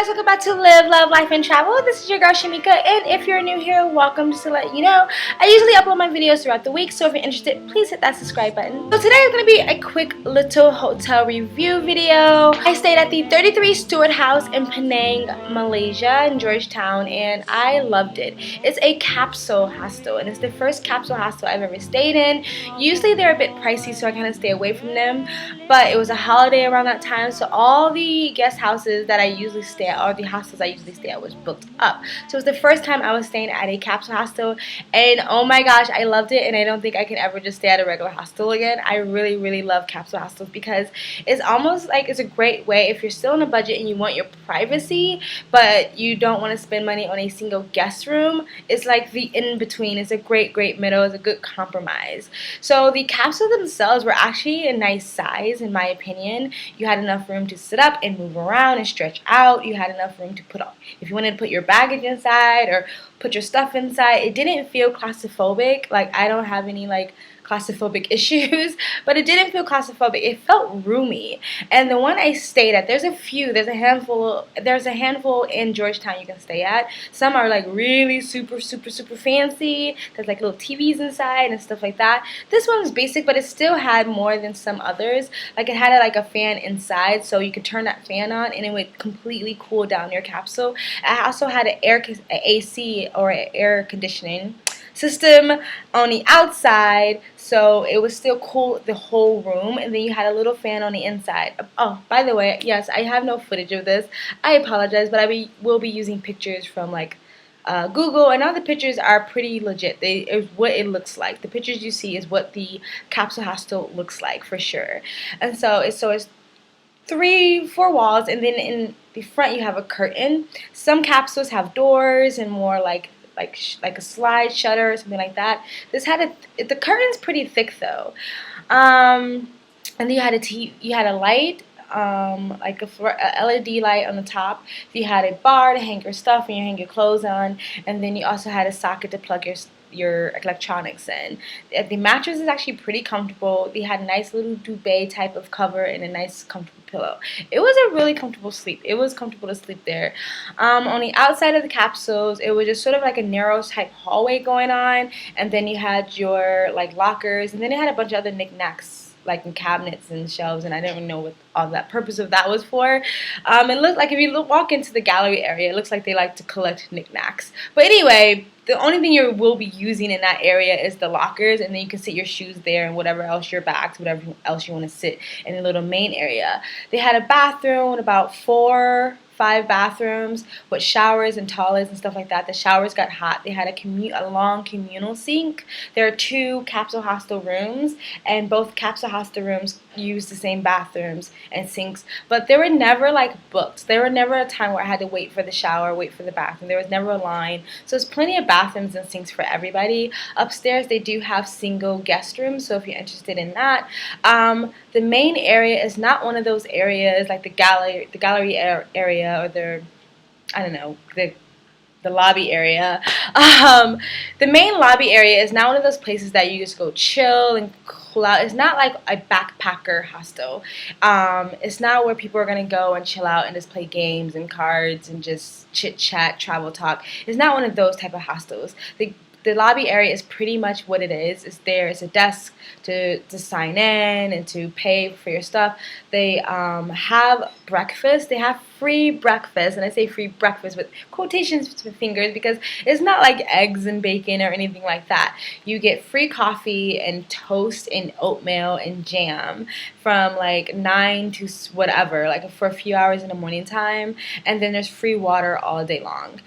guys, welcome back to Live, Love, Life, and Travel. This is your girl Shamika, and if you're new here, welcome. Just to let you know, I usually upload my videos throughout the week, so if you're interested, please hit that subscribe button. So today is going to be a quick little hotel review video. I stayed at the 33 Stewart House in Penang, Malaysia, in Georgetown, and I loved it. It's a capsule hostel, and it's the first capsule hostel I've ever stayed in. Usually they're a bit pricey, so I kind of stay away from them, but it was a holiday around that time, so all the guest houses that I usually stay at, or the hostels I usually stay at, was booked up. So it was the first time I was staying at a capsule hostel, and oh my gosh, I loved it, and I don't think I can ever just stay at a regular hostel again. I really love capsule hostels because it's almost like it's a great way if you're still on a budget and you want your privacy, but you don't want to spend money on a single guest room. It's like the in-between. It's a great middle. It's a good compromise. So the capsules themselves were actually a nice size, in my opinion. You had enough room to sit up and move around and stretch out. You had enough room to put on, if you wanted to put your baggage inside or put your stuff inside. It didn't feel claustrophobic. Like, I don't have any like claustrophobic issues, but it didn't feel claustrophobic. It felt roomy. And the one I stayed at, there's a handful in Georgetown you can stay at. Some are like really super fancy. There's like little TVs inside and stuff like that. This one was basic, but it still had more than some others. Like, it had like a fan inside, so you could turn that fan on and it would completely cool down your capsule. I also had an AC, or air conditioning system on the outside, so it was still cool the whole room, and then you had a little fan on the inside. Oh, by the way, yes, I have no footage of this. I apologize, but will be using pictures from like Google, and all the pictures are pretty legit. It's what it looks like. The pictures you see is what the capsule hostel looks like for sure. And so it's 4 walls, and then in the front you have a curtain. Some capsules have doors and more like a slide shutter or something like that. This had the curtain's pretty thick though, and then you had a light, like a LED light on the top. You had a bar to hang your stuff and you hang your clothes on, and then you also had a socket to plug your electronics in. The mattress is actually pretty comfortable. They had a nice little duvet type of cover and a nice comfortable pillow. It was a really comfortable sleep. It was comfortable to sleep there. On the outside of the capsules, it was just sort of like a narrow type hallway going on, and then you had your like lockers, and then it had a bunch of other knickknacks like in cabinets and shelves, and I didn't even know what all that purpose of that was for. It looked like if you walk into the gallery area, it looks like they like to collect knickknacks. But anyway, the only thing you will be using in that area is the lockers, and then you can sit your shoes there and whatever else, your bags, whatever else you want to sit in the little main area. They had a bathroom with about 5 bathrooms with showers and toilets and stuff like that. The showers got hot. They had a long communal sink. There are 2 capsule hostel rooms, and both capsule hostel rooms use the same bathrooms and sinks, but they were never like booked. There were never a time where I had to wait for the shower, wait for the bathroom. There was never a line. So there's plenty of bathrooms and sinks for everybody. Upstairs they do have single guest rooms, so if you're interested in that. The main area is not one of those areas like the gallery area, or I don't know, the lobby area. The main lobby area is not one of those places that you just go chill and cool out. It's not like a backpacker hostel. It's not where people are going to go and chill out and just play games and cards and just chit chat, travel talk. It's not one of those type of hostels. The lobby area is pretty much what it is. It's a desk to sign in and to pay for your stuff. They have breakfast. They have free breakfast, and I say free breakfast with quotations with fingers because it's not like eggs and bacon or anything like that. You get free coffee and toast and oatmeal and jam from like 9 to whatever, like for a few hours in the morning time, and then there's free water all day long.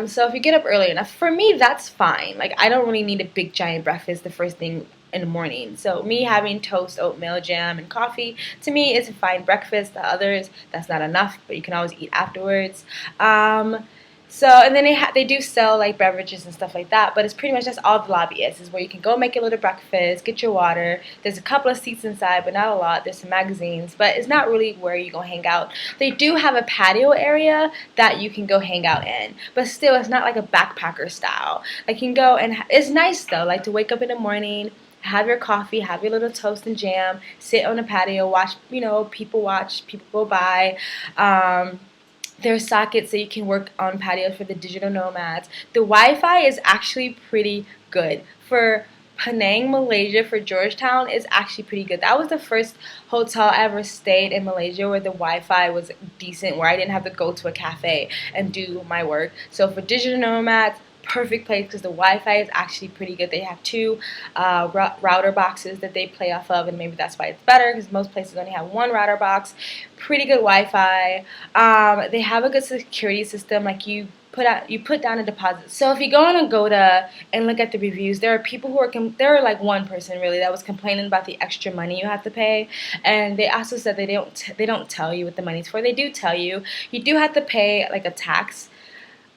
So if you get up early enough, for me that's fine. Like, I don't really need a big giant breakfast the first thing in the morning. So me having toast, oatmeal, jam, and coffee, to me, is a fine breakfast. The others, that's not enough, but you can always eat afterwards. And then they do sell like beverages and stuff like that, but it's pretty much that's all the lobby is where you can go make your little breakfast, get your water. There's a couple of seats inside, but not a lot. There's some magazines, but it's not really where you go hang out. They do have a patio area that you can go hang out in, but still, it's not like a backpacker style. Like, you can go, and it's nice though, like to wake up in the morning, have your coffee, have your little toast and jam, sit on the patio, watch, people go by. There's sockets so you can work on patios for the digital nomads. The Wi-Fi is actually pretty good. For Penang, Malaysia, for Georgetown, is actually pretty good. That was the first hotel I ever stayed in Malaysia where the Wi-Fi was decent, where I didn't have to go to a cafe and do my work. So for digital nomads, perfect place because the Wi-Fi is actually pretty good. They have two router boxes that they play off of, and maybe that's why it's better because most places only have one router box. Pretty good Wi-Fi. They have a good security system. Like you put down a deposit. So if you go on Agoda and look at the reviews, there are people who are there are like one person really that was complaining about the extra money you have to pay, and they also said they don't tell you what the money's for. They do tell you. You do have to pay like a tax.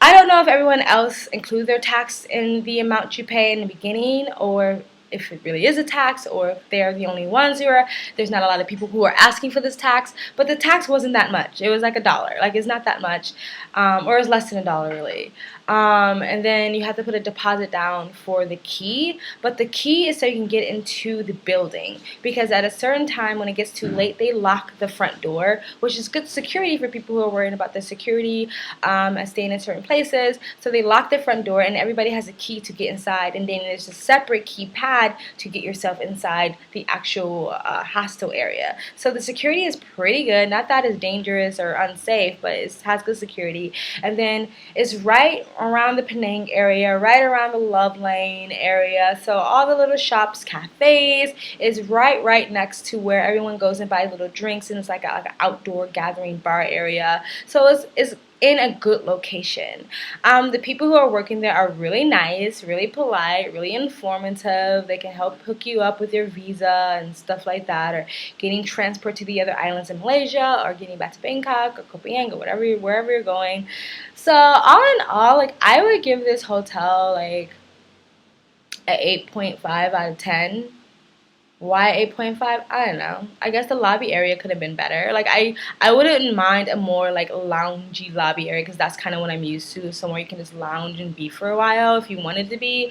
I don't know if everyone else includes their tax in the amount you pay in the beginning, or if it really is a tax, or if they're the only ones who are. There's not a lot of people who are asking for this tax, but the tax wasn't that much. It was like $1. Like it's not that much, or it's less than $1 really. And then you have to put a deposit down for the key, but the key is so you can get into the building, because at a certain time when it gets too late they lock the front door, which is good security for people who are worried about the security and staying in certain places. So they lock the front door and everybody has a key to get inside, and then there's a separate keypad to get yourself inside the actual hostel area. So the security is pretty good, not that it's dangerous or unsafe, but it has good security. And then it's right around the Penang area, right around the Love Lane area. So all the little shops, cafes is right next to where everyone goes and buys little drinks, and it's like an outdoor gathering bar area. So it's in a good location. The people who are working there are really nice, really polite, really informative. They can help hook you up with your visa and stuff like that, or getting transport to the other islands in Malaysia, or getting back to Bangkok or Koh Phangan or wherever you're going. So all in all, like I would give this hotel like an 8.5 out of 10. Why 8.5? I don't know. I guess the lobby area could have been better. Like I wouldn't mind a more like loungy lobby area, because that's kind of what I'm used to. Somewhere you can just lounge and be for a while if you wanted to be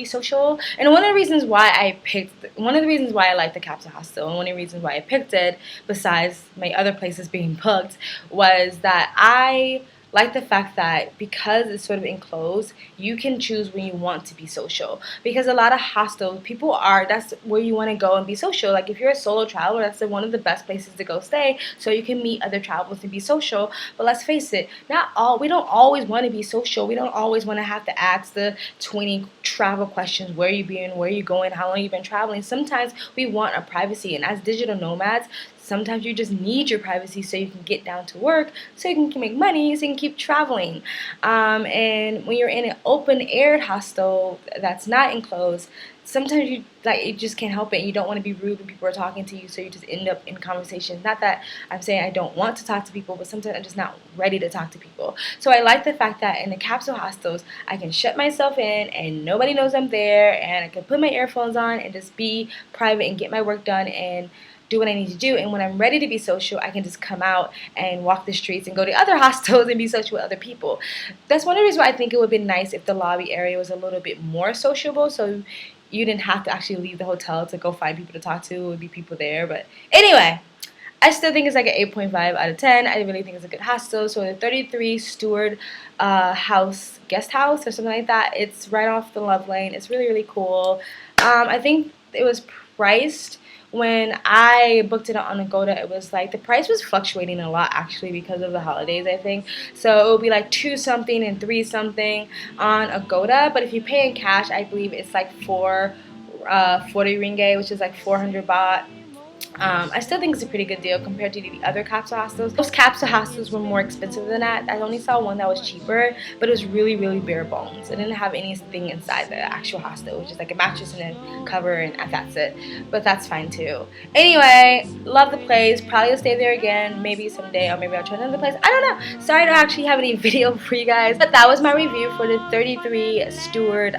social. And one of the reasons why I like the Capsule Hostel, and one of the reasons why I picked it, besides my other places being booked, was that I like the fact that because it's sort of enclosed, you can choose when you want to be social. Because a lot of hostels, that's where you want to go and be social. Like if you're a solo traveler, that's one of the best places to go stay, so you can meet other travelers and be social. But let's face it, we don't always want to be social. We don't always want to have to ask the 20 travel questions. Where you been? Where you going? How long you been traveling? Sometimes we want our privacy, and as digital nomads, sometimes you just need your privacy so you can get down to work, so you can make money, so you can keep traveling. And when you're in an open-air hostel that's not enclosed, sometimes you just can't help it. You don't want to be rude when people are talking to you, so you just end up in conversations. Not that I'm saying I don't want to talk to people, but sometimes I'm just not ready to talk to people. So I like the fact that in the capsule hostels, I can shut myself in and nobody knows I'm there, and I can put my earphones on and just be private and get my work done and do what I need to do. And when I'm ready to be social, I can just come out and walk the streets and go to other hostels and be social with other people. That's one of the reasons why I think it would be nice if the lobby area was a little bit more sociable, so you didn't have to actually leave the hotel to go find people to talk to. It would be people there. But anyway, I still think it's like an 8.5 out of 10. I really think it's a good hostel. So the 33 Steward guest house or something like that. It's right off the Love Lane. It's really cool. I think it was priced, when I booked it on Agoda, it was like the price was fluctuating a lot actually because of the holidays, I think. So it would be like 2 something and 3 something on Agoda, but if you pay in cash, I believe it's like 40 ringgit, which is like 400 baht. I still think it's a pretty good deal compared to the other capsule hostels. Those capsule hostels were more expensive than that. I only saw one that was cheaper, but it was really bare bones. It didn't have anything inside the actual hostel, which is like a mattress and a cover, and that's it. But that's fine too. Anyway, love the place. Probably will stay there again, maybe someday, or maybe I'll try another place. I don't know. Sorry I don't actually have any video for you guys, but that was my review for the 33 Steward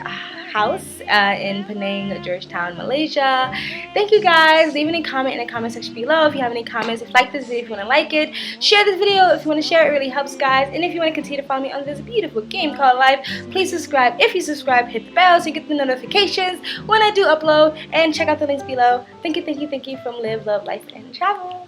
house in Penang, Georgetown, Malaysia. Thank you guys. Leave any comment in the comment section below if you have any comments. If you like this video, if you want to like it, share this video if you want to share it. It really helps, guys. And if you want to continue to follow me on this beautiful game called life, please subscribe. If you subscribe, hit the bell so you get the notifications when I do upload, and check out the links below. Thank you from Live, Love, Life, and Travel.